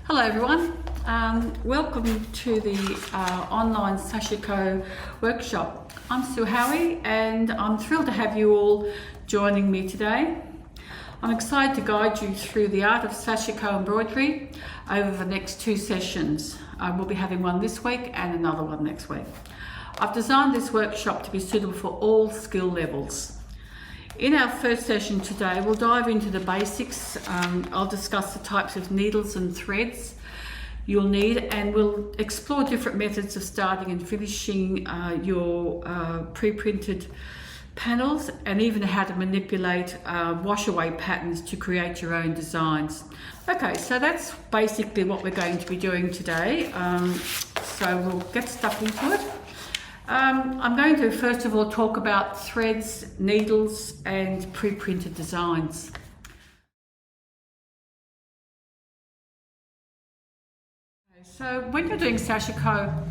Hello everyone, welcome to the online Sashiko workshop. I'm Sue Howie and I'm thrilled to have you all joining me today. I'm excited to guide you through the art of Sashiko embroidery over the next two sessions. We'll be having one this week and another one next week. I've designed this workshop to be suitable for all skill levels. In our first session today, we'll dive into the basics. I'll discuss the types of needles and threads you'll need, and we'll explore different methods of starting and finishing your pre-printed panels, and even how to manipulate wash-away patterns to create your own designs. Okay, so that's basically what we're going to be doing today. So we'll get stuck into it. I'm going to first of all talk about threads, needles and pre-printed designs. So when you're doing Sashiko,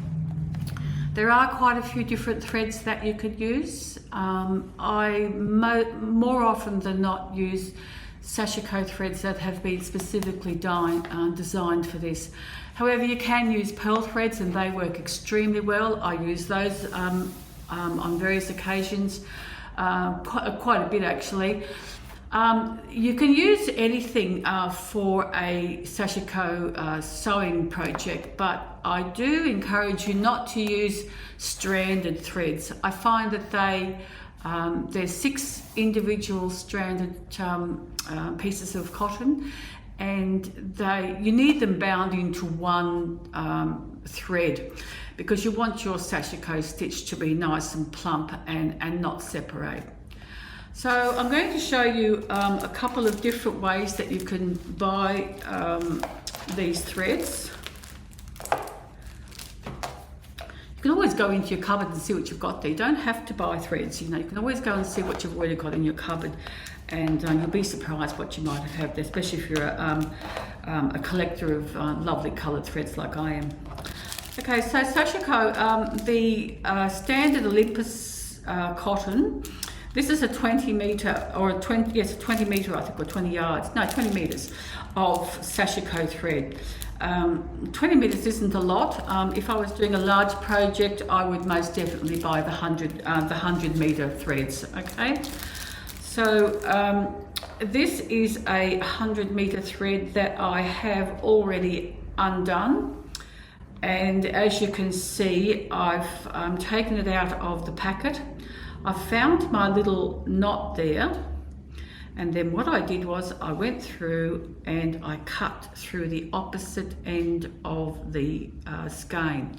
there are quite a few different threads that you could use. I more often than not use Sashiko threads that have been specifically designed for this. However, you can use pearl threads and they work extremely well. I use those on various occasions, quite a bit actually. You can use anything for a Sashiko sewing project, but I do encourage you not to use stranded threads. I find that there's 6 individual stranded pieces of cotton, and you need them bound into one thread because you want your Sashiko stitch to be nice and plump and not separate. So I'm going to show you a couple of different ways that you can buy these threads. You can always go into your cupboard and see what you've got there. You don't have to buy threads, you can always go and see what you've already got in your cupboard, and you'll be surprised what you might have there, especially if you're a collector of lovely coloured threads like I am. Okay, so Sashiko, the standard Olympus cotton, this is a 20 metre, or a 20 metre I think, or 20 yards, no 20 metres of Sashiko thread. 20 metres isn't a lot. If I was doing a large project, I would most definitely buy the 100 metre threads, okay? So this is a 100 metre thread that I have already undone. And as you can see, I've taken it out of the packet. I found my little knot there, and then what I did was I went through and I cut through the opposite end of the skein.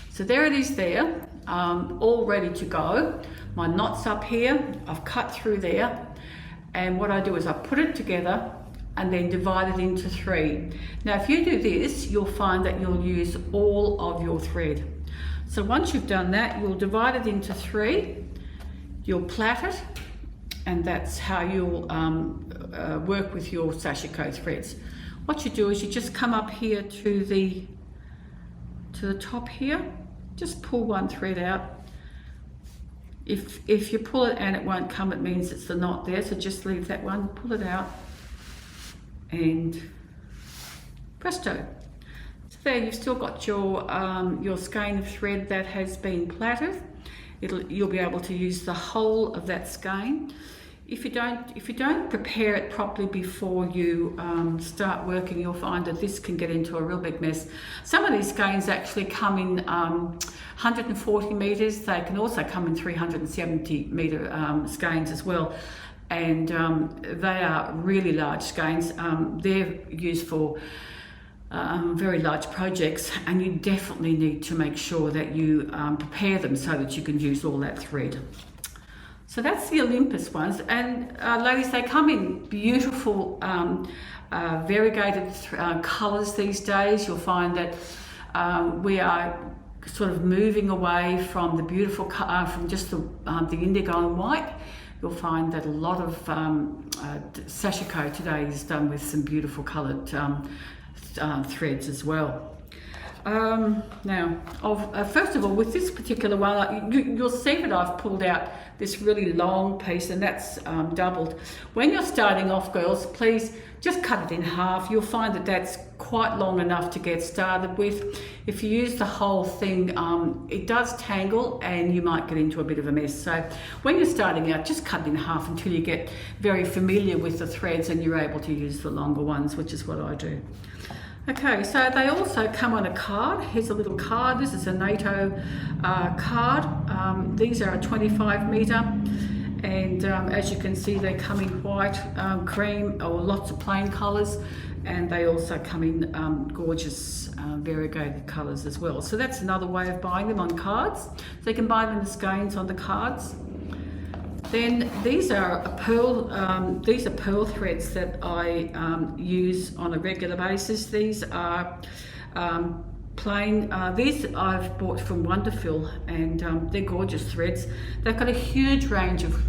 So there it is there, all ready to go. My knot's up here, I've cut through there, and what I do is I put it together and then divide it into 3. Now if you do this, you'll find that you'll use all of your thread. So once you've done that, you'll divide it into 3. You'll plait it, and that's how you'll work with your Sashiko threads. What you do is you just come up here to the top here, just pull one thread out. If you pull it and it won't come, it means it's the knot there, so just leave that one, pull it out, and presto. So there you've still got your skein of thread that has been plaited. You'll be able to use the whole of that skein. If you don't prepare it properly before you start working, you'll find that this can get into a real big mess. Some of these skeins actually come in 140 metres. They can also come in 370 metre skeins as well. And they are really large skeins. They're used for very large projects, and you definitely need to make sure that you prepare them so that you can use all that thread. So that's the Olympus ones, and ladies, they come in beautiful variegated colours these days. You'll find that we are sort of moving away from the beautiful from just the indigo and white. You'll find that a lot of Sashiko today is done with some beautiful coloured threads as well. First of all, with this particular one, you'll see that I've pulled out this really long piece, and that's doubled. When you're starting off, girls, please just cut it in half. You'll find that that's quite long enough to get started with. If you use the whole thing, it does tangle and you might get into a bit of a mess. So when you're starting out, just cut it in half until you get very familiar with the threads and you're able to use the longer ones, which is what I do. Okay, so they also come on a card. Here's a little card. This is a NATO card. These are a 25 metre, and as you can see, they come in white, cream, or lots of plain colours, and they also come in gorgeous variegated colours as well. So that's another way of buying them on cards. So you can buy them in skeins on the cards. Then these are pearl threads that I use on a regular basis. These are plain. These I've bought from Wonderful, and they're gorgeous threads. They've got a huge range of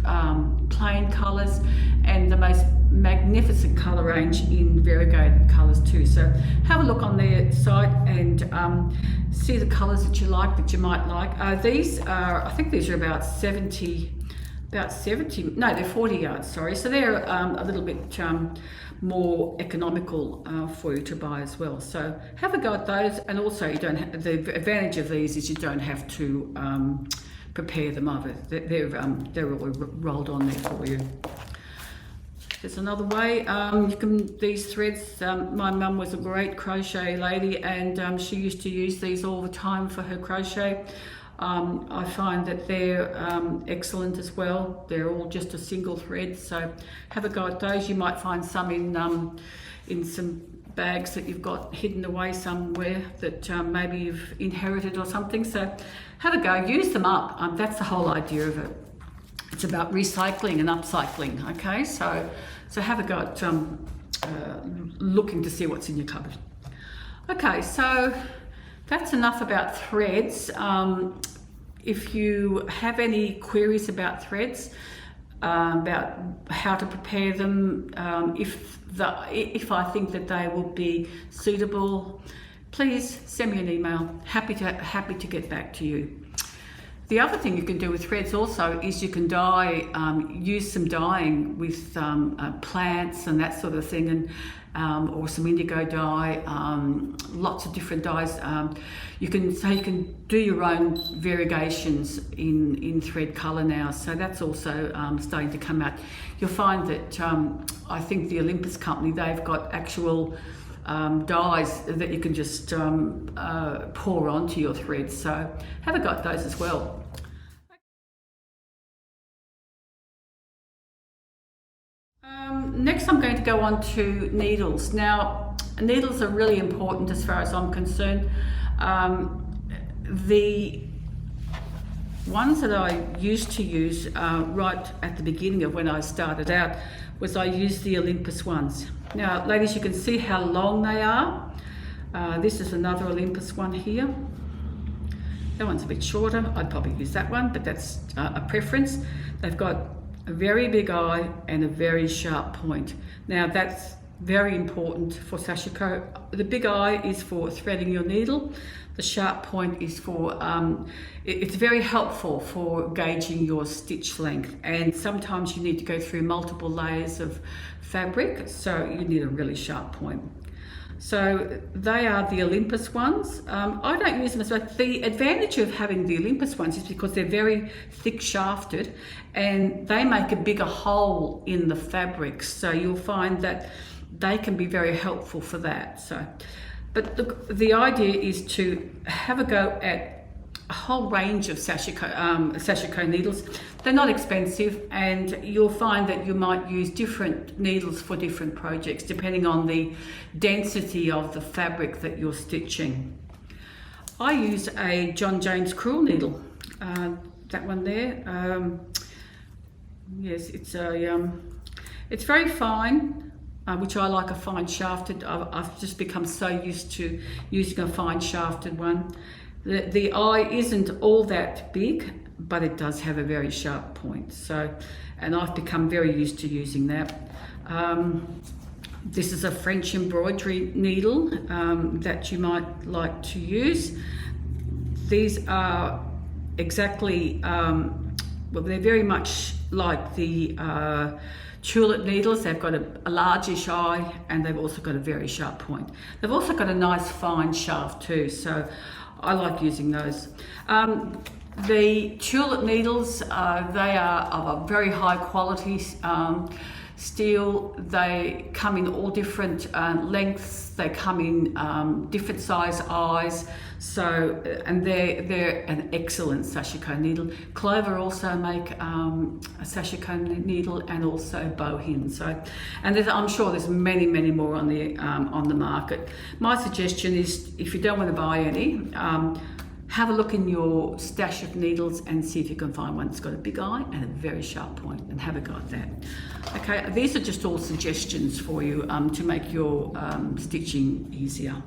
plain colours and the most magnificent colour range in variegated colours too. So have a look on their site and see the colours that you like, that you might like. These are, I think these are about 70, no, they're 40 yards, sorry. So they're a little bit more economical for you to buy as well. So have a go at those, and also you don't have, the advantage of these is you don't have to prepare them either. They're all rolled on there for you. There's another way. You can, these threads, my mum was a great crochet lady, and she used to use these all the time for her crochet. I find that they're excellent as well. They're all just a single thread, so have a go at those. You might find some in some bags that you've got hidden away somewhere that maybe you've inherited or something. So have a go, use them up. That's the whole idea of it. It's about recycling and upcycling. Okay, so have a go at looking to see what's in your cupboard. Okay, so that's enough about threads. If you have any queries about threads, about how to prepare them, if I think that they will be suitable, please send me an email. Happy to get back to you. The other thing you can do with threads also is you can dye, use some dyeing with plants and that sort of thing, and or some indigo dye, lots of different dyes. You can do your own variegations in thread colour now, so that's also starting to come out. You'll find that I think the Olympus company, they've got actual dyes that you can just pour onto your threads, so have a go at those as well. Next I'm going to go on to needles. Now, needles are really important as far as I'm concerned. The ones that I used to use right at the beginning of when I started out was I used the Olympus ones. Now, ladies, you can see how long they are. This is another Olympus one here. That one's a bit shorter. I'd probably use that one, but that's a preference. They've got a very big eye and a very sharp point. Now, that's very important for Sashiko. The big eye is for threading your needle. The sharp point is for, it's very helpful for gauging your stitch length, and sometimes you need to go through multiple layers of fabric, so you need a really sharp point. So they are the Olympus ones. I don't use them as much. The advantage of having the Olympus ones is because they're very thick shafted and they make a bigger hole in the fabric, so you'll find that they can be very helpful for that. So, but the idea is to have a go at a whole range of Sashiko needles. They're not expensive, and you'll find that you might use different needles for different projects depending on the density of the fabric that you're stitching. I use a John James Crewel needle, that one there. Yes, it's very fine. Which I like a fine shafted. I've just become so used to using a fine shafted one. The eye isn't all that big, but it does have a very sharp point. So, and I've become very used to using that. This is a French embroidery needle that you might like to use. These are exactly, well, they're very much like the tulip needles. They've got a largish eye, and they've also got a very sharp point. They've also got a nice fine shaft too, so I like using those. The tulip needles, they are of a very high quality steel. They come in all different lengths. They come in different size eyes. So, and they're an excellent Sashiko needle. Clover also make a Sashiko needle, and also Bohin. So, and I'm sure there's many more on the market. My suggestion is, if you don't want to buy any, have a look in your stash of needles and see if you can find one that's got a big eye and a very sharp point, and have a go at that. Okay, these are just all suggestions for you to make your stitching easier.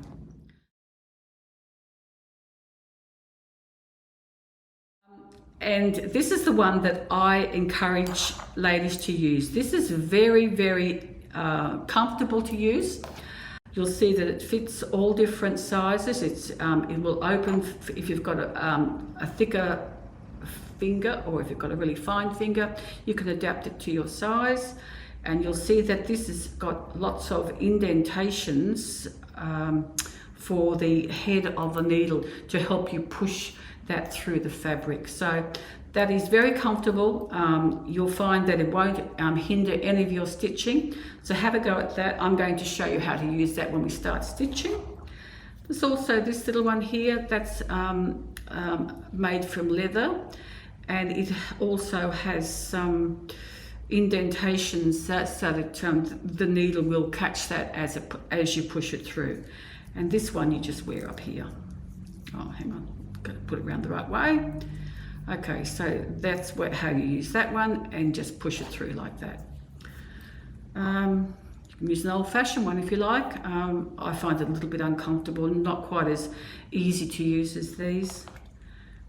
And this is the one that I encourage ladies to use. This is very comfortable to use. You'll see that it fits all different sizes. It will open if you've got a thicker finger, or if you've got a really fine finger, you can adapt it to your size. And you'll see that this has got lots of indentations for the head of the needle to help you push that through the fabric. So that is very comfortable. You'll find that it won't hinder any of your stitching. So have a go at that. I'm going to show you how to use that when we start stitching. There's also this little one here that's made from leather, and it also has some indentations so that the needle will catch that as you push it through. And this one you just wear up here. Oh, hang on, got to put it around the right way. Okay, so that's how you use that one, and just push it through like that. You can use an old-fashioned one if you like. I find it a little bit uncomfortable, not quite as easy to use as these.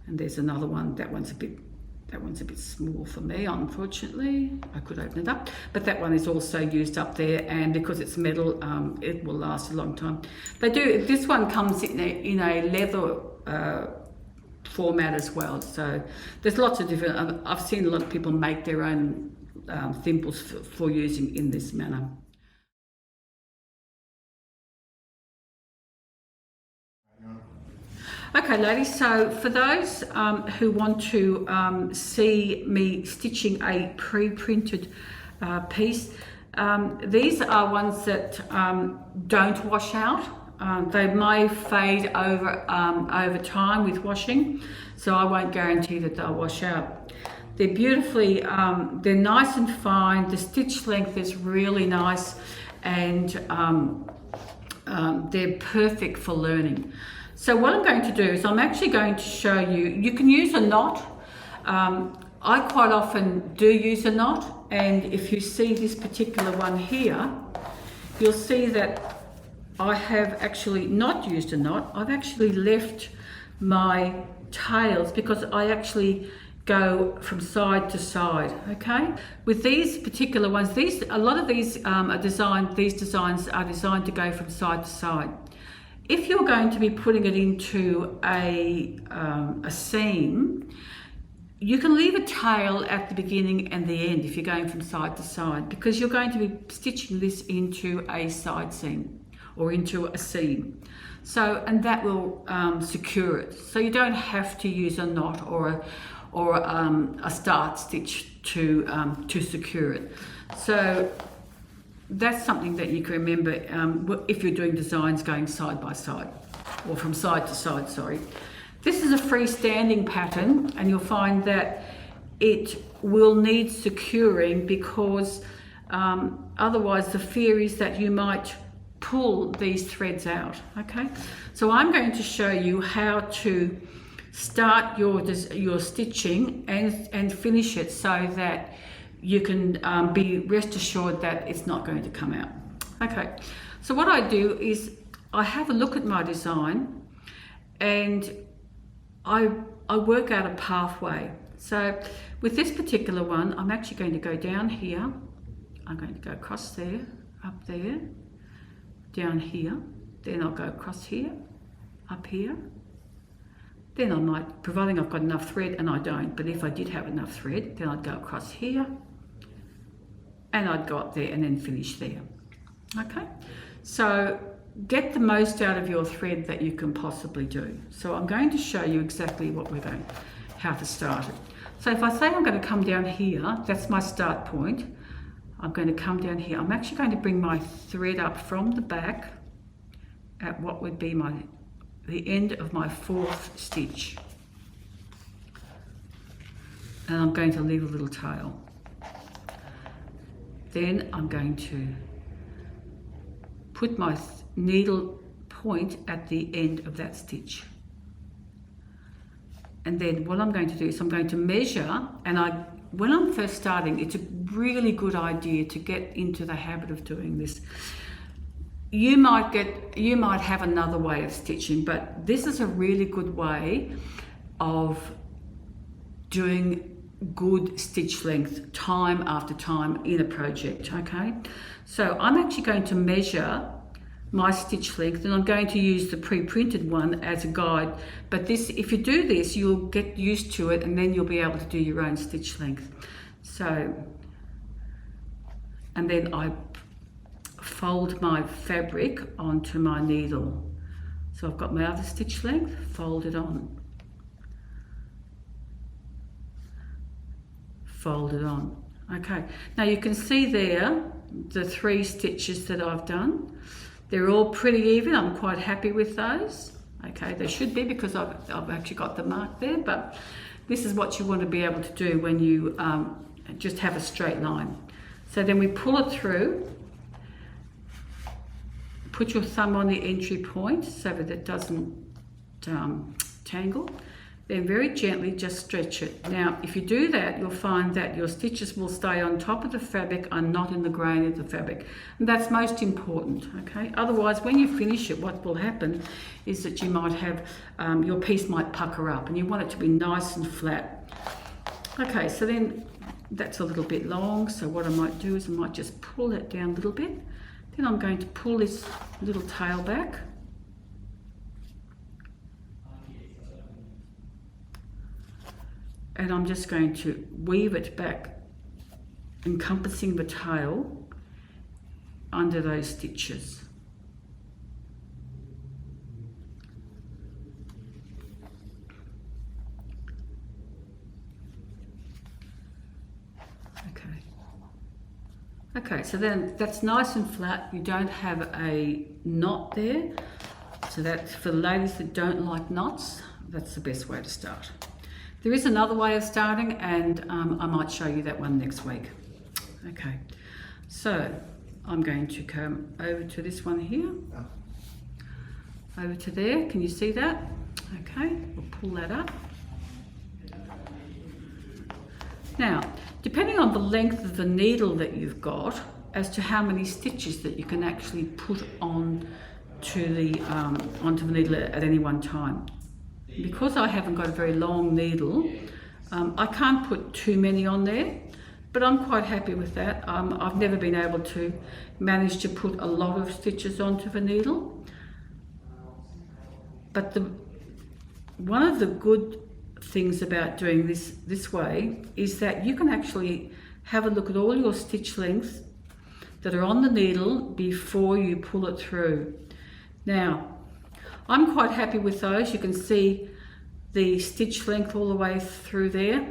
And there's another one. That one's a bit small for me, unfortunately. I could open it up, but that one is also used up there, and because it's metal, it will last a long time. This one comes in a leather format as well. So there's lots of different. I've seen a lot of people make their own thimbles for using in this manner. Okay, ladies, so for those who want to see me stitching a pre-printed piece, these are ones that don't wash out. They may fade over time with washing, so I won't guarantee that they'll wash out. They're beautifully, they're nice and fine. The stitch length is really nice, and they're perfect for learning. So what I'm going to do is I'm actually going to show you, you can use a knot. I quite often do use a knot, and if you see this particular one here, you'll see that I have actually not used a knot. I've actually left my tails because I actually go from side to side, okay? With these particular ones, a lot of these designs are designed to go from side to side. If you're going to be putting it into a seam, you can leave a tail at the beginning and the end if you're going from side to side, because you're going to be stitching this into a side seam or into a seam. So, and that will secure it. So you don't have to use a knot or a start stitch to secure it. So that's something that you can remember if you're doing designs going side by side, or from side to side, sorry. This is a freestanding pattern, and you'll find that it will need securing, because otherwise the fear is that you might pull these threads out, okay? So I'm going to show you how to start your stitching and finish it, so that you can be rest assured that it's not going to come out. Okay, so what I do is I have a look at my design, and I work out a pathway. So with this particular one, I'm actually going to go down here. I'm going to go across there, up there, down here, then I'll go across here, up here, then I might, providing I've got enough thread, and I don't, but if I did have enough thread, then I'd go across here, and I'd go up there and then finish there. Okay, so get the most out of your thread that you can possibly do. So I'm going to show you exactly how to start it. So if I say I'm going to come down here, that's my start point. I'm going to come down here. I'm actually going to bring my thread up from the back at what would be the end of my 4th stitch. And I'm going to leave a little tail. Then I'm going to put my needle point at the end of that stitch. And then what I'm going to do is I'm going to measure, and when I'm first starting, it's a really good idea to get into the habit of doing this. You might have another way of stitching, but this is a really good way of doing good stitch length time after time in a project. Okay, so I'm actually going to measure my stitch length, and I'm going to use the pre-printed one as a guide, but this, if you do this, you'll get used to it, and then you'll be able to do your own stitch length. So, and then I fold my fabric onto my needle. So I've got my other stitch length folded on, folded on. Okay, now you can see there the 3 stitches that I've done. They're all pretty even. I'm quite happy with those. Okay, they should be, because I've actually got the mark there, but this is what you want to be able to do when you just have a straight line. So then we pull it through, put your thumb on the entry point so that it doesn't tangle. Then very gently just stretch it. Now, if you do that, you'll find that your stitches will stay on top of the fabric and not in the grain of the fabric. And that's most important, okay? Otherwise, when you finish it, what will happen is that you might have, your piece might pucker up, and you want it to be nice and flat. Okay, so then that's a little bit long, so what I might do is I might just pull that down a little bit. Then I'm going to pull this little tail back. And I'm just going to weave it back, encompassing the tail under those stitches. Okay, so then that's nice and flat. You don't have a knot there. So that's for the ladies that don't like knots, that's the best way to start. There is another way of starting, and I might show you that one next week. Okay, so I'm going to come over to this one here, over to there. Can you see that? Okay, we'll pull that up. Now, depending on the length of the needle that you've got, as to how many stitches that you can actually put on to the onto the needle at any one time. Because I haven't got a very long needle, I can't put too many on there, but I'm quite happy with that. I've never been able to manage to put a lot of stitches onto the needle. But one of the good things about doing this way is that you can actually have a look at all your stitch lengths that are on the needle before you pull it through. Now, I'm quite happy with those. You can see the stitch length all the way through there.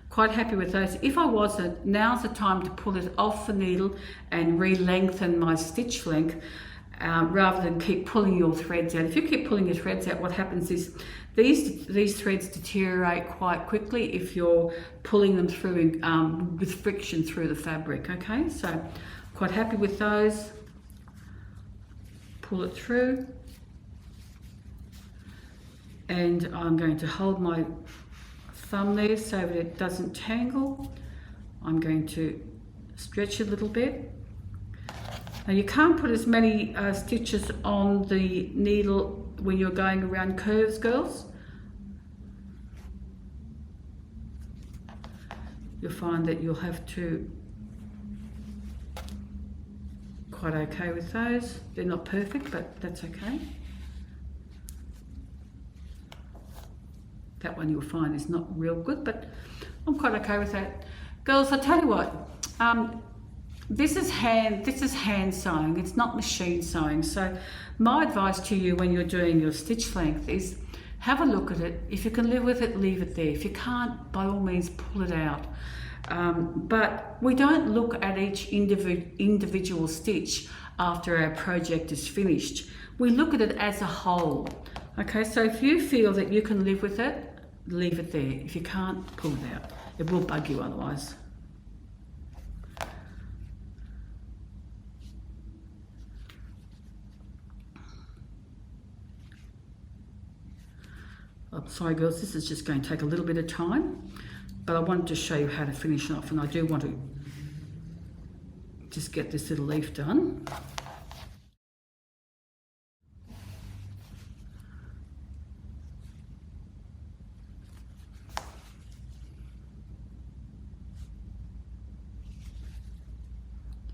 Quite happy with those. If I wasn't, now's the time to pull it off the needle and re-lengthen my stitch length rather than keep pulling your threads out. If you keep pulling your threads out, what happens is these threads deteriorate quite quickly if you're pulling them through with friction through the fabric. Okay, so quite happy with those. Pull it through. And I'm going to hold my thumb there so that it doesn't tangle. I'm going to stretch a little bit. Now you can't put as many stitches on the needle when you're going around curves, girls. You'll find that you'll have to quite okay with those. They're not perfect, but that's okay. That one you'll find is not real good, but I'm quite okay with that. Girls, I tell you what, this is hand sewing, it's not machine sewing. So my advice to you when you're doing your stitch length is have a look at it. If you can live with it, leave it there. If you can't, by all means, pull it out. But we don't look at each individual stitch after our project is finished. We look at it as a whole. Okay, so if you feel that you can live with it, leave it there. If you can't, pull it out. It will bug you otherwise. Oh, sorry girls, this is just going to take a little bit of time, but I wanted to show you how to finish off, and I do want to just get this little leaf done.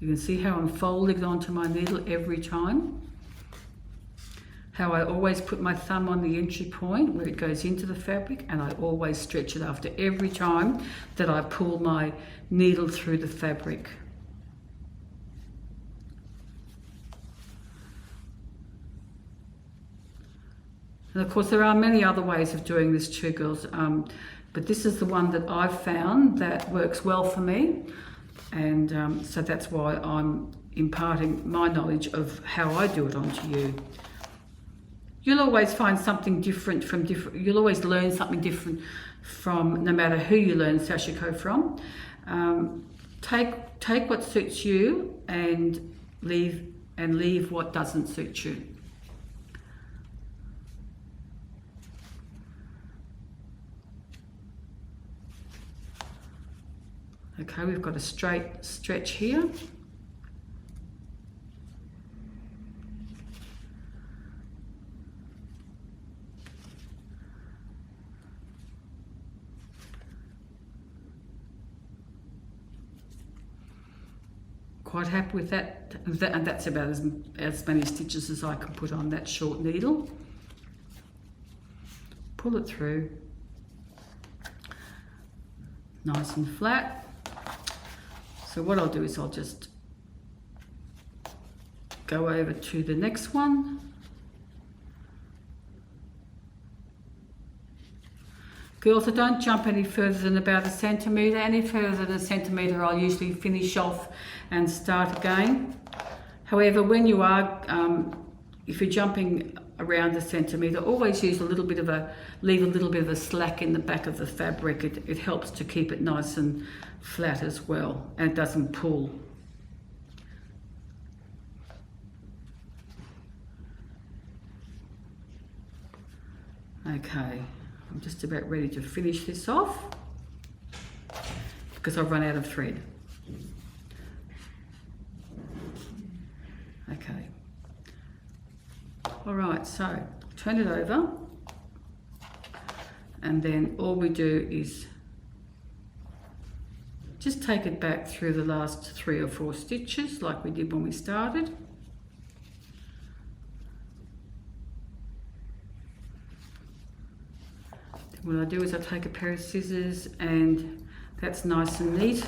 You can see how I'm folding it onto my needle every time. How I always put my thumb on the entry point where it goes into the fabric, and I always stretch it after every time that I pull my needle through the fabric. And of course there are many other ways of doing this too, girls, but this is the one that I've found that works well for me, and so that's why I'm imparting my knowledge of how I do it onto you. You'll always find something different from you'll always learn something different from, no matter who you learn Sashiko from. Take what suits you and leave what doesn't suit you. Okay, we've got a straight stretch here. Quite happy with that, and that's about as many stitches as I can put on that short needle. Pull it through, nice and flat. So what I'll do is I'll just go over to the next one. Girls, I don't jump any further than about 1 centimetre. Any further than 1 centimetre, I'll usually finish off and start again. However, when you are, if you're jumping around 1 centimetre, always use leave a little bit of a slack in the back of the fabric. It helps to keep it nice and flat as well, and it doesn't pull. Okay. I'm just about ready to finish this off because I've run out of thread. Okay. All right, so turn it over, and then all we do is just take it back through the last 3 or 4 stitches like we did when we started. What I do is I take a pair of scissors, and that's nice and neat,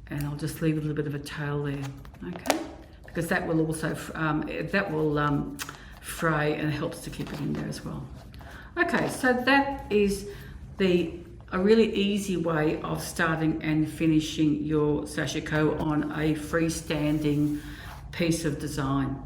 and I'll just leave a little bit of a tail there, okay? Because that will also fray and helps to keep it in there as well. Okay, so that is a really easy way of starting and finishing your Sashiko on a freestanding piece of design.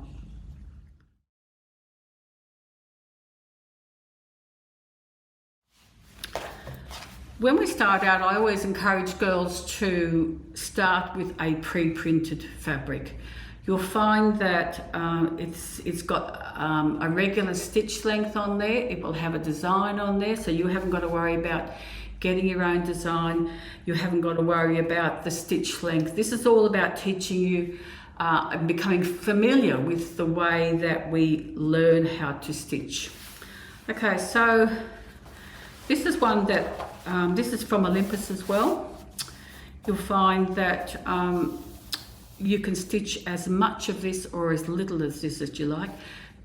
When we start out, I always encourage girls to start with a pre-printed fabric. You'll find that it's got a regular stitch length on there. It will have a design on there, so you haven't got to worry about getting your own design. You haven't got to worry about the stitch length. This is all about teaching you and becoming familiar with the way that we learn how to stitch. Okay, so this is one that this is from Olympus as well. You'll find that you can stitch as much of this or as little as this as you like.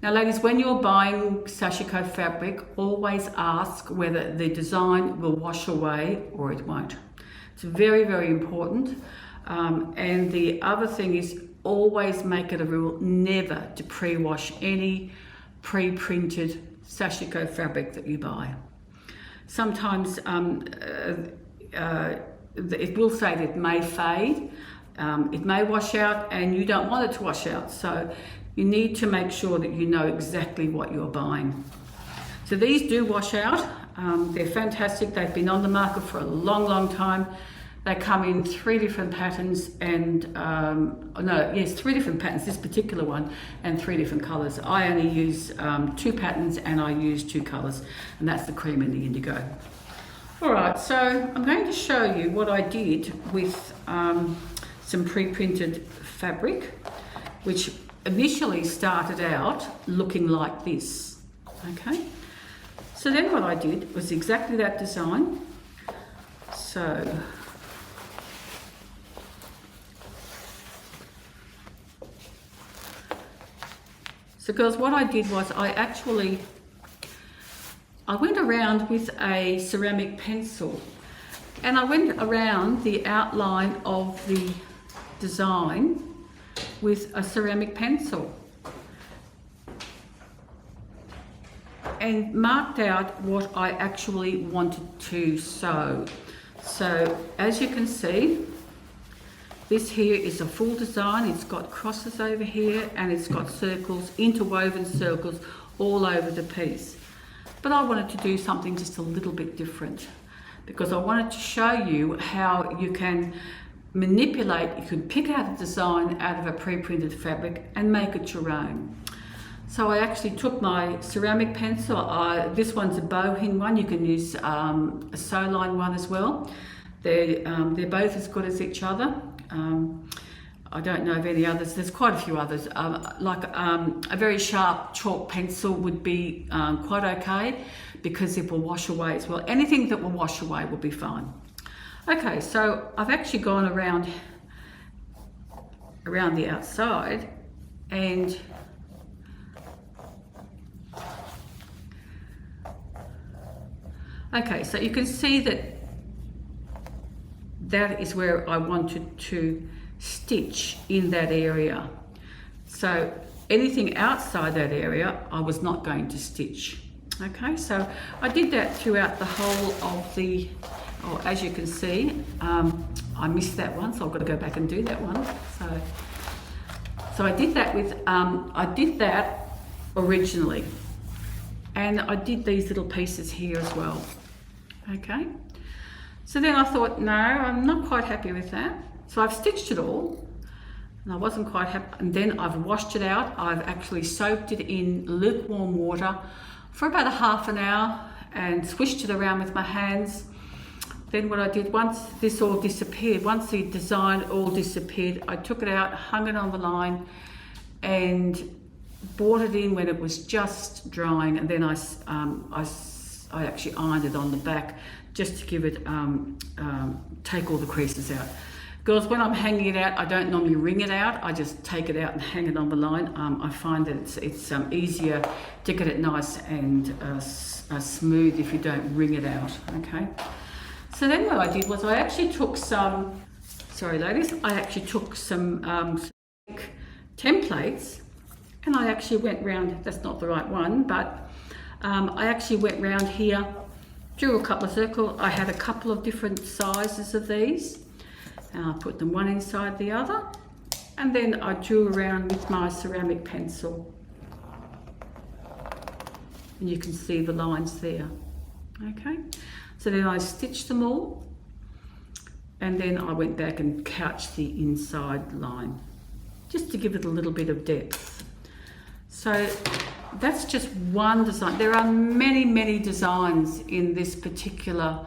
Now ladies, when you're buying Sashiko fabric, always ask whether the design will wash away or it won't. It's very, very important. And the other thing is, always make it a rule never to pre-wash any pre-printed Sashiko fabric that you buy. Sometimes it will say that it may fade, it may wash out, and you don't want it to wash out. So you need to make sure that you know exactly what you're buying. So these do wash out. They're fantastic. They've been on the market for a long, long time. They come in 3 different patterns and, 3 different patterns, this particular one, and 3 different colours. I only use 2 patterns and I use 2 colours, and that's the cream and the indigo. All right, so I'm going to show you what I did with some pre-printed fabric, which initially started out looking like this, okay? So then what I did was exactly that design. So girls, what I did was I went around with a ceramic pencil and I went around the outline of the design with a ceramic pencil and marked out what I actually wanted to sew. So as you can see, this here is a full design. It's got crosses over here and it's got circles, interwoven circles all over the piece. But I wanted to do something just a little bit different because I wanted to show you how you can manipulate, you can pick out a design out of a pre-printed fabric and make it your own. So I actually took my ceramic pencil. This one's a bowhin one. You can use a sew line one as well. They're both as good as each other. I don't know of any others. There's quite a few others. A very sharp chalk pencil would be quite okay because it will wash away as well. Anything that will wash away will be fine. Okay, so I've actually gone around the outside and okay, so you can see that is where I wanted to stitch in that area. So anything outside that area, I was not going to stitch. Okay, so I did that throughout the whole of the, as you can see, I missed that one, so I've got to go back and do that one. So I did that with, I did that originally. And I did these little pieces here as well. Okay. So then I thought, no, I'm not quite happy with that. So I've stitched it all and I wasn't quite happy. And then I've washed it out. I've actually soaked it in lukewarm water for about a half an hour and swished it around with my hands. Then what I did, once this all disappeared, once the design all disappeared, I took it out, hung it on the line and brought it in when it was just drying, and then I actually ironed it on the back just to give it, take all the creases out. Girls, when I'm hanging it out, I don't normally wring it out. I just take it out and hang it on the line. I find that it's easier to get it nice and smooth if you don't wring it out, okay? So then what I did was I actually took some, sorry ladies, I actually took some templates and I actually went round, that's not the right one, but I actually went round here, drew a couple of circles. I had a couple of different sizes of these and I put them one inside the other, and then I drew around with my ceramic pencil and you can see the lines there. Okay, so then I stitched them all and then I went back and couched the inside line just to give it a little bit of depth. So that's just one design. There are many, many designs in this particular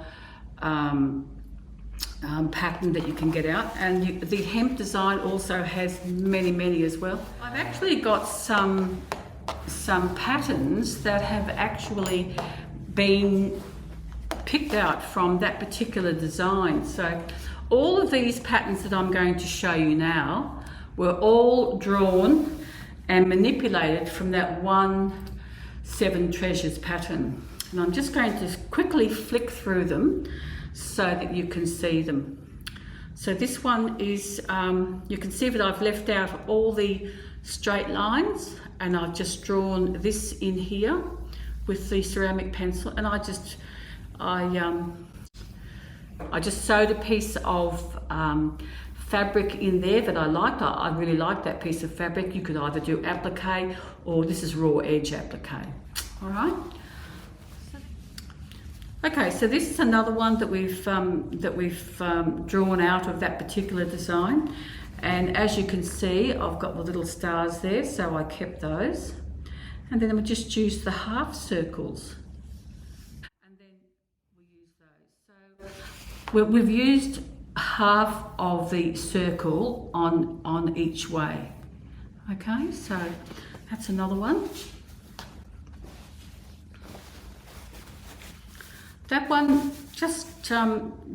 pattern that you can get out, and the hemp design also has many, many as well. I've actually got some patterns that have actually been picked out from that particular design. So all of these patterns that I'm going to show you now were all drawn and manipulated from that 1/7 treasures pattern. And I'm just going to quickly flick through them so that you can see them. So this one is, you can see that I've left out all the straight lines, and I've just drawn this in here with the ceramic pencil, and I just sewed a piece of fabric in there that I liked. I really liked that piece of fabric. You could either do applique, or this is raw edge applique. All right. Okay, so this is another one that we've drawn out of that particular design, and as you can see, I've got the little stars there, so I kept those, and then we just use the half circles, and then we use those. So we've used half of the circle on each way. Okay, so that's another one. That one just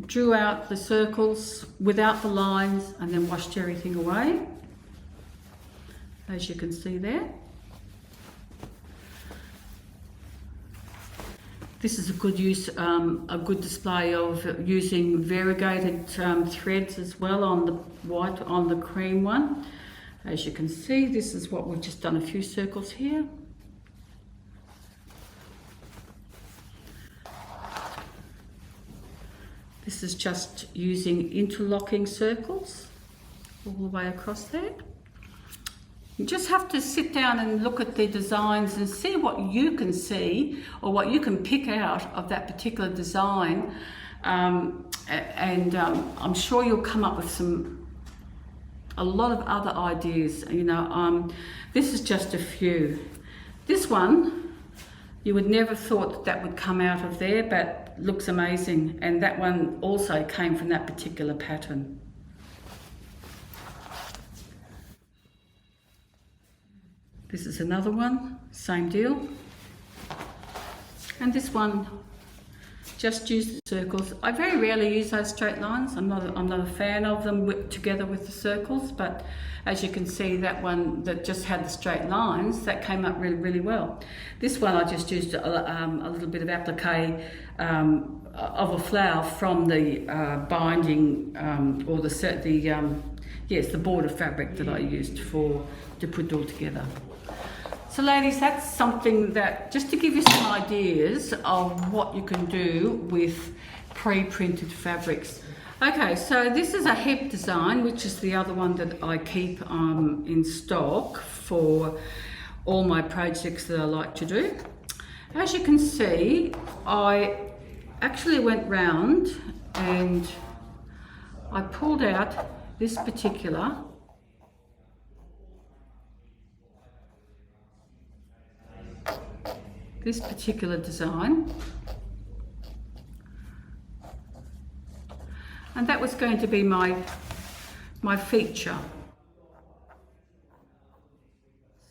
drew out the circles without the lines and then washed everything away, as you can see there. This is a good use, a good display of using variegated threads as well on the white, on the cream one. As you can see, this is what we've just done, a few circles here. This is just using interlocking circles all the way across there. You just have to sit down and look at the designs and see what you can see or what you can pick out of that particular design. I'm sure you'll come up with a lot of other ideas. You know, this is just a few. This one, you would never thought that would come out of there, but looks amazing, and that one also came from that particular pattern. This is another one, same deal. And this one, just use the circles. I very rarely use those straight lines. I'm not a fan of them together with the circles, but as you can see, that one that just had the straight lines, that came up really, really well. This one I just used a little bit of applique of a flower from the binding or the border fabric that I used to put it all together. So ladies, that's something that, just to give you some ideas of what you can do with pre-printed fabrics. Okay, so this is a hip design, which is the other one that I keep in stock for all my projects that I like to do. As you can see, I actually went round and I pulled out this particular design, and that was going to be my feature.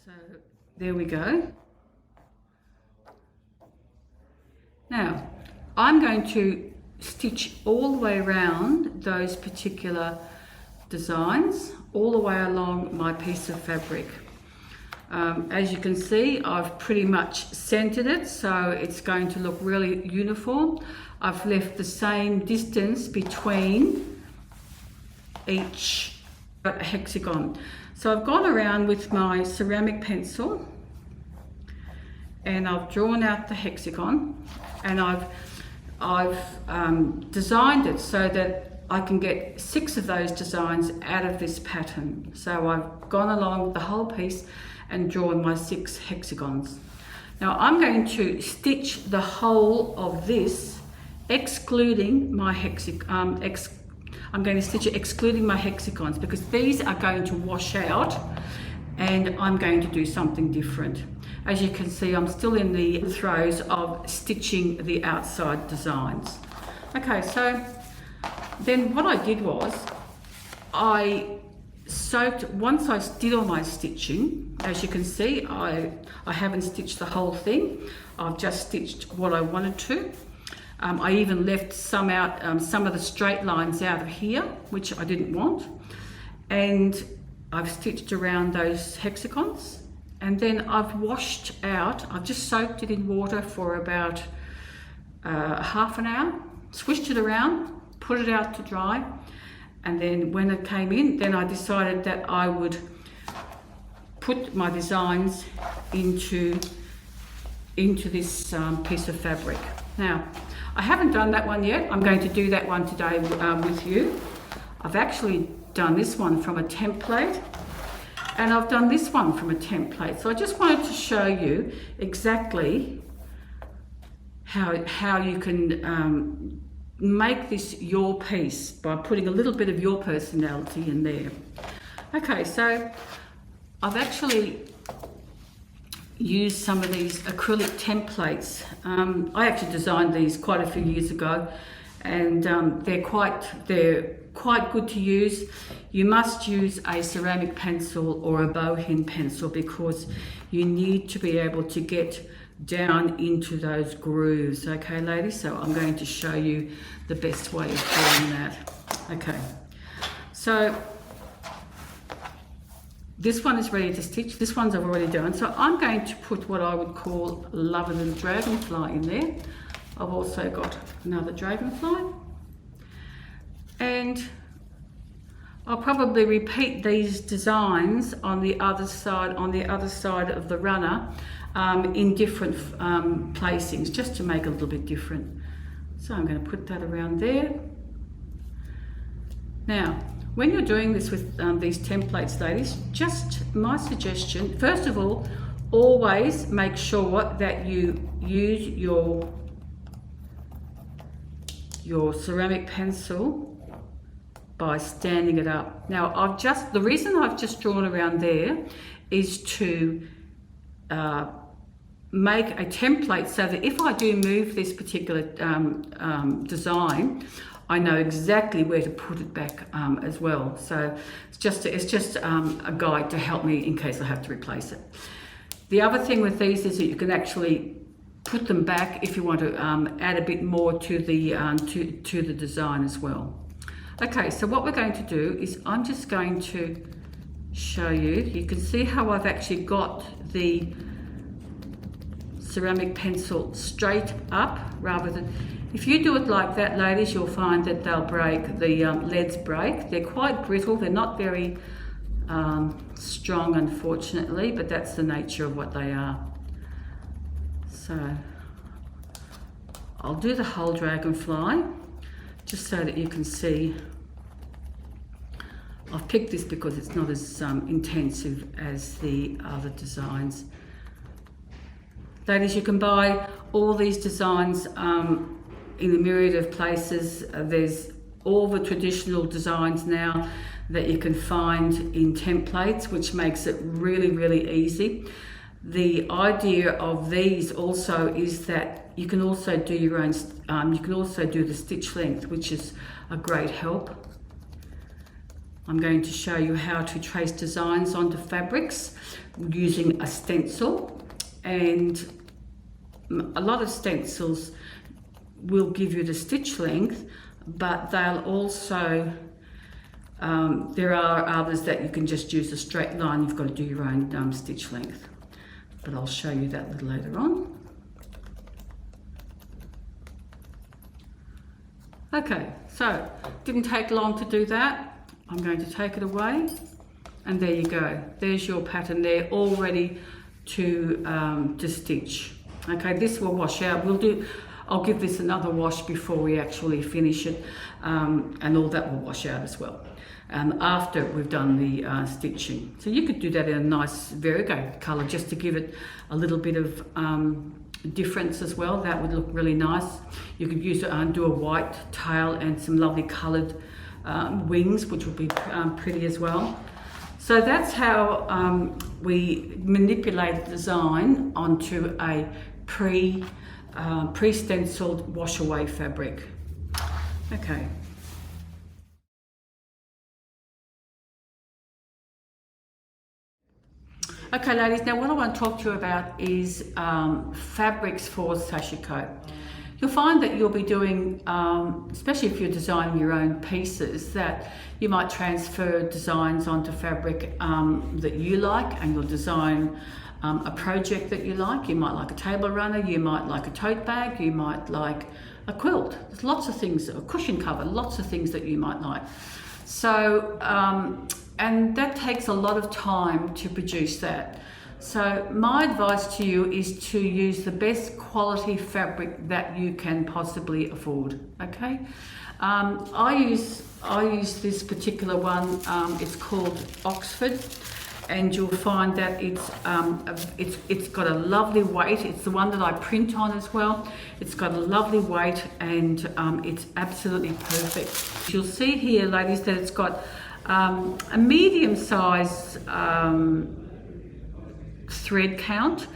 So there we go. Now I'm going to stitch all the way around those particular designs, all the way along my piece of fabric. As you can see, I've pretty much centered it, so it's going to look really uniform. I've left the same distance between each hexagon. So I've gone around with my ceramic pencil and I've drawn out the hexagon, and I've designed it so that I can get 6 of those designs out of this pattern. So I've gone along the whole piece and drawn my 6 hexagons. Now I'm going to stitch the whole of this, excluding my I'm going to stitch it excluding my hexagons, because these are going to wash out and I'm going to do something different. As you can see, I'm still in the throes of stitching the outside designs. Okay, so then what I did was once I did all my stitching, as you can see, I haven't stitched the whole thing. I've just stitched what I wanted to. I even left some out, some of the straight lines out of here, which I didn't want. And I've stitched around those hexagons, and then I've washed out, I've just soaked it in water for about half an hour, swished it around, put it out to dry, and then when it came in, then I decided that I would put my designs into this piece of fabric. Now, I haven't done that one yet. I'm going to do that one today with you. I've actually done this one from a template, and I've done this one from a template. So I just wanted to show you exactly how you can make this your piece by putting a little bit of your personality in there. Okay, so I've actually used some of these acrylic templates. I actually designed these quite a few years ago, and they're quite good to use. You must use a ceramic pencil or a bowhin pencil because you need to be able to get down into those grooves. Okay, ladies, so I'm going to show you the best way of doing that. Okay, so this one is ready to stitch. This one's I've already done. So I'm going to put what I would call Love of the Dragonfly in there. I've also got another dragonfly. And I'll probably repeat these designs on the other side of the runner in different placings, just to make it a little bit different. So I'm going to put that around there. Now, when you're doing this with these templates, ladies, just my suggestion, first of all, always make sure that you use your ceramic pencil by standing it up. Now, the reason I've just drawn around there is to make a template so that if I do move this particular design, I know exactly where to put it back as well. So it's just a guide to help me in case I have to replace it. The other thing with these is that you can actually put them back if you want to add a bit more to the design as well. Okay, so what we're going to do is I'm just going to show you. You can see how I've actually got the ceramic pencil straight up rather than, if you do it like that, ladies, you'll find that they'll break, the leads break. They're quite brittle, they're not very strong, unfortunately, but that's the nature of what they are. So I'll do the whole dragonfly just so that you can see. I've picked this because it's not as intensive as the other designs. Ladies, you can buy all these designs in a myriad of places. There's all the traditional designs now that you can find in templates, which makes it really, really easy. The idea of these also is that you can also do your own, you can also do the stitch length, which is a great help. I'm going to show you how to trace designs onto fabrics using a stencil, and a lot of stencils will give you the stitch length, but they'll also, there are others that you can just use a straight line. You've got to do your own stitch length, but I'll show you that a little later on. Okay, so didn't take long to do that. I'm going to take it away, and there you go. There's your pattern there, all ready to stitch. Okay, this will wash out. I'll give this another wash before we actually finish it, and all that will wash out as well after we've done the stitching. So you could do that in a nice variegated colour just to give it a little bit of difference as well. That would look really nice. You could use it do a white tail and some lovely coloured wings, which would be pretty as well. So that's how we manipulate the design onto a pre-stenciled wash away fabric. Okay. Okay, ladies, now what I want to talk to you about is fabrics for Sashiko. you'll find that you'll be doing, especially if you're designing your own pieces, that you might transfer designs onto fabric that you like, and you'll design a project that you like. You might like a table runner, you might like a tote bag, you might like a quilt. There's lots of things, a cushion cover, lots of things that you might like. So, and that takes a lot of time to produce that. So my advice to you is to use the best quality fabric that you can possibly afford, okay? I use this particular one, it's called Oxford, and you'll find that it's got a lovely weight. It's the one that I print on as well. It's got a lovely weight, and it's absolutely perfect. You'll see here, ladies, that it's got a medium size thread count.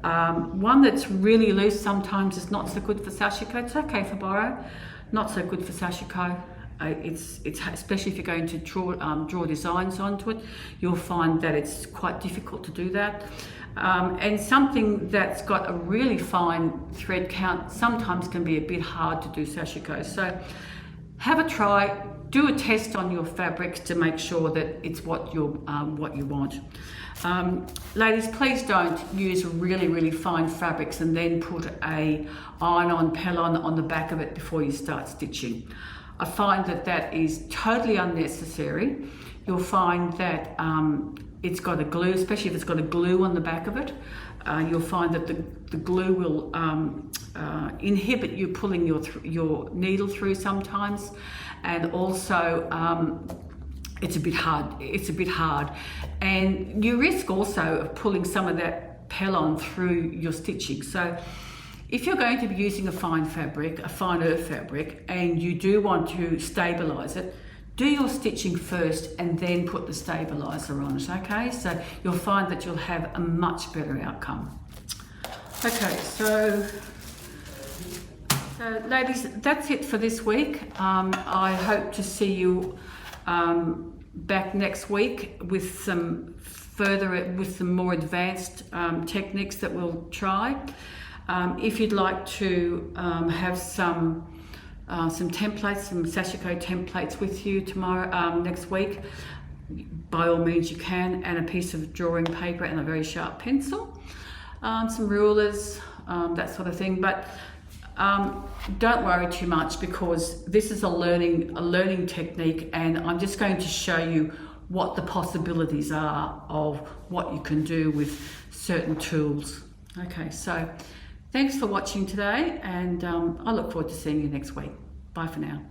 One that's really loose sometimes is not so good for Sashiko. It's okay for borrow, not so good for Sashiko. It's especially if you're going to draw designs onto it, you'll find that it's quite difficult to do that. And something that's got a really fine thread count sometimes can be a bit hard to do Sashiko. So have a try, do a test on your fabrics to make sure that it's what you want. Ladies, please don't use really fine fabrics and then put a iron-on pellon on the back of it before you start stitching. I find that that is totally unnecessary. You'll find that it's got a glue, especially if it's got a glue on the back of it. You'll find that the glue will inhibit you pulling your needle through sometimes, and also it's a bit hard, and you risk also of pulling some of that pellon through your stitching. So if you're going to be using a fine fabric, a finer fabric, and you do want to stabilize it, do your stitching first and then put the stabilizer on it, okay? So you'll find that you'll have a much better outcome. Okay, so ladies, that's it for this week. I hope to see you back next week with some more advanced techniques that we'll try. If you'd like to have some templates, some Sashiko templates with you next week, by all means you can, and a piece of drawing paper and a very sharp pencil, some rulers, that sort of thing. But don't worry too much, because this is a learning technique, and I'm just going to show you what the possibilities are of what you can do with certain tools. Okay, so thanks for watching today, and I look forward to seeing you next week. Bye for now.